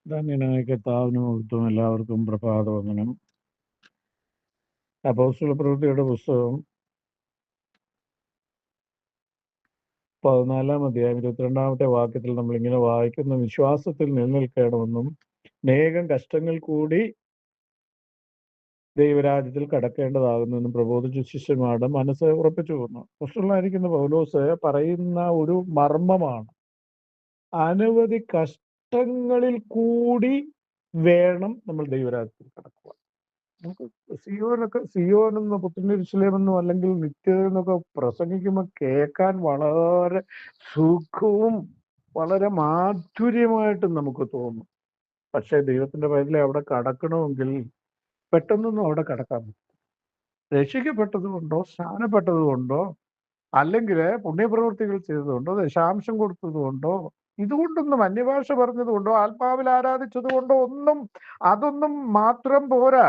ധന്യനായ കർത്താവിന് മഹത്വം. എല്ലാവർക്കും പ്രഭാതവന്ദനം. അപ്പോസ്തല പ്രവൃത്തിയുടെ പുസ്തകം 14-ാം അധ്യായം 22-ാമത്തെ വാക്യത്തിൽ നമ്മളിങ്ങനെ വായിക്കുന്ന, വിശ്വാസത്തിൽ നിലനിൽക്കണമെന്നും അനേകം കഷ്ടങ്ങൾ കൂടി ദൈവരാജ്യത്തിൽ കടക്കേണ്ടതാകുന്നെന്നും പ്രബോധിച്ച ശിഷ്യന്മാരുടെ മനസ്സ് ഉറപ്പിച്ചു പോകുന്നു. അപ്പോസ്തലനായിരിക്കുന്ന പൗലോസ് പറയുന്ന ഒരു മർമ്മമാണ്, അനവധി കഷ്ടങ്ങളിൽ കൂടി വേണം നമ്മൾ ദൈവരാജ്യത്തിൽ കടക്കുക. നമുക്ക് സിയോനെന്ന് പുത്തൻയെരൂശലേമെന്നും അല്ലെങ്കിൽ നിത്യത എന്നൊക്കെ പ്രസംഗിക്കുമ്പോൾ കേൾക്കാൻ വളരെ സുഖവും വളരെ മാധുര്യമായിട്ടും നമുക്ക് തോന്നും. പക്ഷെ ദൈവത്തിന്റെ പൈതലെ അവിടെ കടക്കണമെങ്കിൽ പെട്ടെന്നൊന്നും അവിടെ കടക്കാൻ പറ്റും. രക്ഷിക്കപ്പെട്ടത് കൊണ്ടോ സ്നാനപ്പെട്ടത് കൊണ്ടോ അല്ലെങ്കിൽ പുണ്യപ്രവൃത്തികൾ ചെയ്തതുകൊണ്ടോ ദശാംശം കൊടുത്തത് കൊണ്ടോ ഇതുകൊണ്ടൊന്നും അന്യഭാഷ പറഞ്ഞത് കൊണ്ടോ ആത്മാവിൽ ആരാധിച്ചത് കൊണ്ടോ അതൊന്നും മാത്രം പോരാ.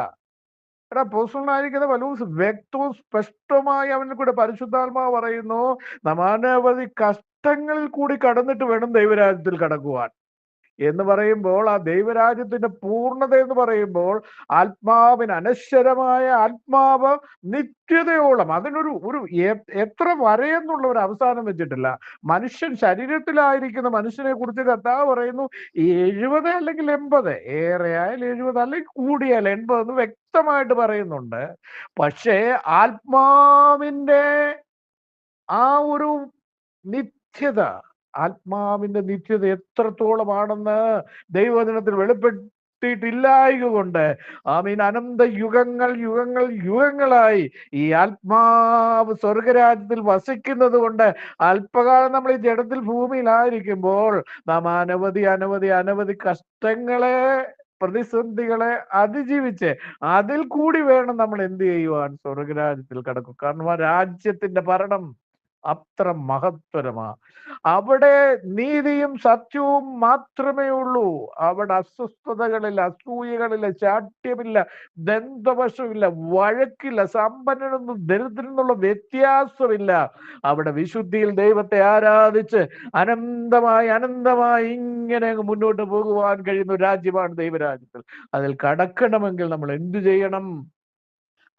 അപ്പോസ്തലനായിരിക്കുന്ന പൗലോസ് വ്യക്തവും സ്പഷ്ടമായി അവനിൽ കൂടെ പരിശുദ്ധാത്മാവ് പറയുന്നു, അനവധി കഷ്ടങ്ങളിൽ കൂടി കടന്നിട്ട് വേണം ദൈവരാജ്യത്തിൽ കടക്കുവാൻ എന്ന് പറയുമ്പോൾ, ആ ദൈവരാജ്യത്തിന്റെ പൂർണ്ണത എന്ന് പറയുമ്പോൾ ആത്മാവിന് അനശ്വരമായ ആത്മാവ് നിത്യതയോളം, അതിനൊരു എത്ര വരെയെന്നുള്ള ഒരു അവസാനം വെച്ചിട്ടില്ല. മനുഷ്യൻ ശരീരത്തിലായിരിക്കുന്ന മനുഷ്യനെ കുറിച്ച് കർത്താവ് പറയുന്നു 70 അല്ലെങ്കിൽ 80, ഏറെയായാൽ 70 അല്ലെങ്കിൽ കൂടിയാൽ 80 എന്ന് വ്യക്തമായിട്ട് പറയുന്നുണ്ട്. പക്ഷേ ആത്മാവിന്റെ ആ ഒരു നിത്യത, ആത്മാവിന്റെ നിത്യത എത്രത്തോളമാണെന്ന് ദൈവവചനത്തിൽ വെളിപ്പെടുത്തിയിട്ടില്ലായതുകൊണ്ട് അനന്ത യുഗങ്ങളായി ഈ ആത്മാവ് സ്വർഗരാജ്യത്തിൽ വസിക്കുന്നത് കൊണ്ട് അല്പകാലം നമ്മൾ ഈ ജഡത്തിൽ ഭൂമിയിലായിരിക്കുമ്പോൾ നാം അനവധി കഷ്ടങ്ങളെ, പ്രതിസന്ധികളെ അതിജീവിച്ച് അതിൽ കൂടി വേണം നമ്മൾ എന്ത് ചെയ്യുവാൻ? സ്വർഗരാജ്യത്തിൽ കടക്കും. കാരണം ആ രാജ്യത്തിന്റെ ഭരണം അത്ര മഹത്തരമാ. അവിടെ നീതിയും സത്യവും മാത്രമേ ഉള്ളൂ. അവിടെ അസ്വസ്ഥതകളില്ല, അസൂയകളില്ല, ശാഠ്യമില്ല, ദന്തവശമില്ല, വഴക്കില്ല, സമ്പന്നനെന്നും ദരിദ്രനെന്നുള്ള വ്യത്യാസമില്ല. അവിടെ വിശുദ്ധിയിൽ ദൈവത്തെ ആരാധിച്ച് അനന്തമായി ഇങ്ങനെ മുന്നോട്ട് പോകുവാൻ കഴിയുന്ന രാജ്യമാണ് ദൈവരാജ്യത്തിൽ. അതിൽ കടക്കണമെങ്കിൽ നമ്മൾ എന്തു ചെയ്യണം?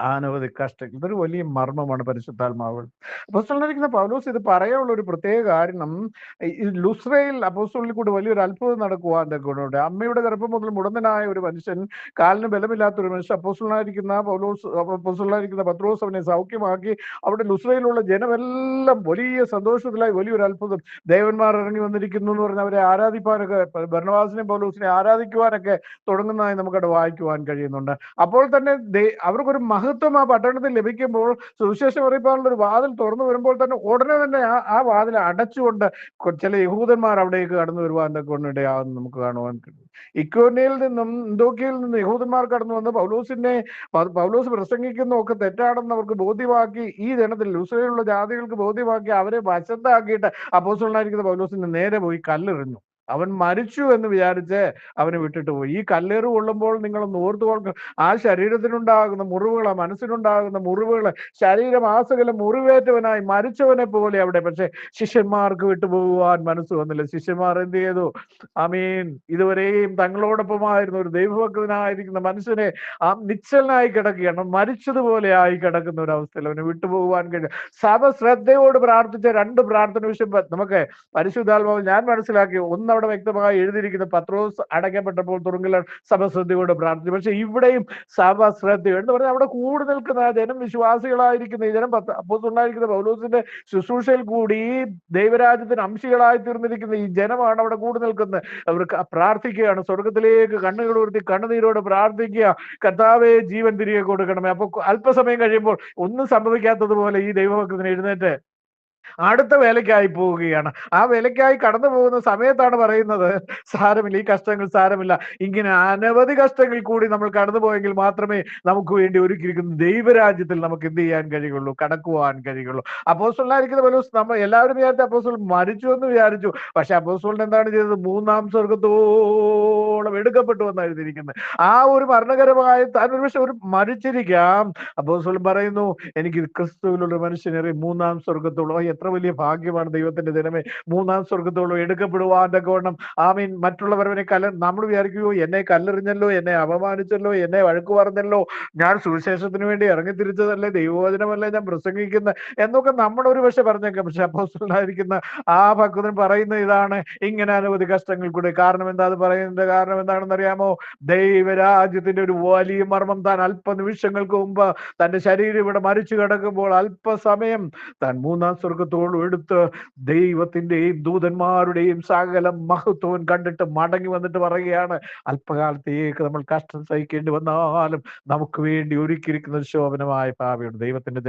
അനവധി കഷ്ടങ്ങൾ. ഇതൊരു വലിയ മർമ്മമാണ് പരിശുദ്ധാത്മാവ്. അപ്പോസ്തലനായിരിക്കുന്ന പൗലോസ് ഇത് പറയാനുള്ള ഒരു പ്രത്യേക കാരണം, ഈ ലുസ്രയിൽ അപ്പോസ്തലനിൽ കൂടി വലിയൊരു അത്ഭുതം നടക്കുവാൻ കൊണ്ട്, അമ്മയുടെ ഗർഭം മുതൽ മുടന്തനായ ഒരു മനുഷ്യൻ, കാലിന് ബലമില്ലാത്തൊരു മനുഷ്യൻ, അപ്പോസ്തലനായിരിക്കുന്ന പത്രോസ് അവനെ സൗഖ്യമാക്കി. അവിടെ ലുസ്രയിലുള്ള ജനമെല്ലാം വലിയ സന്തോഷത്തിലായി. വലിയൊരു അത്ഭുതം, ദേവന്മാർ ഇറങ്ങി വന്നിരിക്കുന്നു എന്ന് പറഞ്ഞ് അവരെ ആരാധിപ്പാനൊക്കെ, ബർന്നബാസിനെയും പൗലോസിനെ ആരാധിക്കുവാനൊക്കെ തുടങ്ങുന്നതായി നമുക്കവിടെ വായിക്കുവാൻ കഴിയുന്നുണ്ട്. അപ്പോൾ തന്നെ അവർക്കൊരു മഹത്വം ആ പട്ടണത്തിൽ ലഭിക്കുമ്പോൾ, സുവിശേഷം അറിയിപ്പാനുള്ള ഒരു വാതിൽ തുറന്നു വരുമ്പോൾ തന്നെ ഉടനെ തന്നെ ആ വാതിൽ അടച്ചുകൊണ്ട് ചില യഹൂദന്മാർ അവിടേക്ക് കടന്നു വരുവാൻ കൊണ്ടിടയാകുന്നു നമുക്ക് കാണുവാൻ കഴിയും. ഇക്കോന്യയിൽ നിന്നും അന്ത്യോക്യയിൽ നിന്നും യഹൂദന്മാർ കടന്നു വന്ന് പൗലോസ് പ്രസംഗിക്കുന്നതൊക്കെ തെറ്റാണെന്ന് അവർക്ക് ബോധ്യമാക്കി, ഈ ജനത്തിൽ ലുസ്രയിലുള്ള ജാതികൾക്ക് ബോധ്യമാക്കി അവരെ വശത്താക്കിയിട്ട് അപ്പോസ്തലനായിരിക്കുന്ന പൗലോസിന് നേരെ പോയി കല്ലെറിഞ്ഞു. അവൻ മരിച്ചു എന്ന് വിചാരിച്ച് അവനെ വിട്ടിട്ട് പോയി. ഈ കല്ലേറ് കൊള്ളുമ്പോൾ നിങ്ങളൊന്ന് ഓർത്തുകൊള്ളുക, ആ ശരീരത്തിനുണ്ടാകുന്ന മുറിവുകൾ, ആ മനസ്സിനുണ്ടാകുന്ന മുറിവുകൾ, ശരീരമാസകലം മുറിവേറ്റവനായി മരിച്ചവനെ പോലെ അവിടെ. പക്ഷെ ശിഷ്യന്മാർക്ക് വിട്ടുപോകുവാൻ മനസ്സ് വന്നില്ല. ശിഷ്യന്മാർ എന്ത് ചെയ്തു? ഇതുവരെയും തങ്ങളോടൊപ്പമായിരുന്ന ഒരു ദൈവഭക്തനായിരിക്കുന്ന മനുഷ്യനെ ആ നിശ്ചലനായി കിടക്കുകയാണ്, മരിച്ചതുപോലെ ആയി കിടക്കുന്ന ഒരു അവസ്ഥയിൽ അവനെ വിട്ടുപോകുവാൻ കഴിയും. സഭ ശ്രദ്ധയോട് പ്രാർത്ഥിച്ച 2 പ്രാർത്ഥന വിഷയം നമുക്ക് പരിശുദ്ധാത്മാവ് ഞാൻ മനസ്സിലാക്കി. ഒന്നവിടെ വ്യക്തമായി എഴുതിയിരിക്കുന്ന, പത്രോസ് അടയ്ക്കപ്പെട്ടപ്പോൾ തുറുങ്കിലാണ് സഭ ശ്രദ്ധയോട് പ്രാർത്ഥിച്ചു. പക്ഷെ ഇവിടെയും സഭ ശ്രദ്ധ എന്ന് പറഞ്ഞാൽ അവിടെ കൂടി നിൽക്കുന്ന ആ ജനം, വിശ്വാസികളായിരിക്കുന്ന ഈ ജനം, അപ്പോസ്തലനായിരിക്കുന്ന പൗലോസിന്റെ ശുശ്രൂഷയിൽ കൂടി ദൈവരാജ്യത്തിന് അംശികളായി തീർന്നിരിക്കുന്ന ഈ ജനമാണ് അവിടെ കൂടി നിൽക്കുന്നത്. അവർ പ്രാർത്ഥിക്കുകയാണ്, സ്വർഗത്തിലേക്ക് കണ്ണുകൾ ഉയർത്തി കണ്ണുനീരോട് പ്രാർത്ഥിക്കുക, കർത്താവേ ജീവൻ തിരികെ കൊടുക്കണമേ. അപ്പൊ അല്പസമയം കഴിയുമ്പോൾ ഒന്നും സംഭവിക്കാത്തതുപോലെ ഈ ദൈവഭക്തന് എഴുന്നേറ്റ് അടുത്ത വേലയ്ക്കായി പോവുകയാണ്. ആ വേലയ്ക്കായി കടന്നു പോകുന്ന സമയത്താണ് പറയുന്നത്, സാരമില്ല, ഈ കഷ്ടങ്ങൾ സാരമില്ല, ഇങ്ങനെ അനവധി കഷ്ടങ്ങൾ കൂടി നമ്മൾ കടന്നു പോയെങ്കിൽ മാത്രമേ നമുക്ക് വേണ്ടി ഒരുക്കിയിരിക്കുന്ന ദൈവരാജ്യത്തിൽ നമുക്ക് എന്ത് ചെയ്യാൻ കഴിയുള്ളൂ? കടക്കുവാൻ കഴിയുള്ളൂ. അപ്പോസ്തലനായിരിക്കുന്ന പൗലോസ്, നമ്മൾ എല്ലാവരും വിചാരിച്ച അപ്പോസ്തലൻ മരിച്ചു എന്ന് വിചാരിച്ചു. പക്ഷെ അപ്പോസ്തലൻ എന്താണ് ചെയ്തത്? 3-ാം സ്വർഗത്തോളം സ്വർഗത്തോളം എടുക്കപ്പെട്ടു എന്നാണ് എഴുതിയിരിക്കുന്നത്. ആ ഒരു മരണകരമായ താൻ ഒരു പക്ഷെ ഒരു മരിച്ചിരിക്കാം. അപ്പോസ്തലൻ പറയുന്നു, എനിക്ക് ക്രിസ്തുവിലുള്ള മനുഷ്യനേറെ മൂന്നാം സ്വർഗത്തോളം. എത്ര വലിയ ഭാഗ്യമാണ് ദൈവത്തിന്റെ ജനമേ, മൂന്നാം സ്വർഗത്തോളം എടുക്കപ്പെടുവാൻ തക്കവണ്ണം. ആമീൻ. മറ്റുള്ളവരവനെ നമ്മൾ വിചാരിക്കുകയോ, എന്നെ കല്ലെറിഞ്ഞല്ലോ, എന്നെ അപമാനിച്ചല്ലോ, എന്നെ വഴക്ക് പറഞ്ഞല്ലോ, ഞാൻ സുവിശേഷത്തിന് വേണ്ടി ഇറങ്ങിത്തിരിച്ചതല്ലേ, ദൈവവചനമല്ലേ ഞാൻ പ്രസംഗിക്കുന്ന എന്നൊക്കെ നമ്മൾ ഒരു പക്ഷെ പറഞ്ഞേക്കാം. പക്ഷെ അപ്പോസ്തലനായിരിക്കുന്ന ആ ഭക്തൻ പറയുന്ന ഇതാണ്, ഇങ്ങനെ അനവധി കഷ്ടങ്ങൾ കൂടെ. കാരണം എന്താ അത് പറയുന്നത്? കാരണം എന്താണെന്ന് അറിയാമോ? ദൈവരാജ്യത്തിന്റെ ഒരു വലിയ മർമ്മം താൻ അല്പനിമിഷങ്ങൾക്ക് മുമ്പ് തന്റെ ശരീരം ഇവിടെ മരിച്ചു കിടക്കുമ്പോൾ അല്പസമയം താൻ മൂന്നാം സ്വർഗത്തോളം എടുത്ത് ദൈവത്തിന്റെയും ദൂതന്മാരുടെയും സകല മഹത്വവും കണ്ടിട്ട് മടങ്ങി വന്നിട്ട് പറയുകയാണ്, അല്പകാലത്തേക്ക് നമ്മൾ കഷ്ടം സഹിക്കേണ്ടി വന്നാലും നമുക്ക് വേണ്ടി ഒരുക്കിയിരിക്കുന്ന ശോഭനമായ ഭാവിയുണ്ട്. ദൈവത്തിന്റെ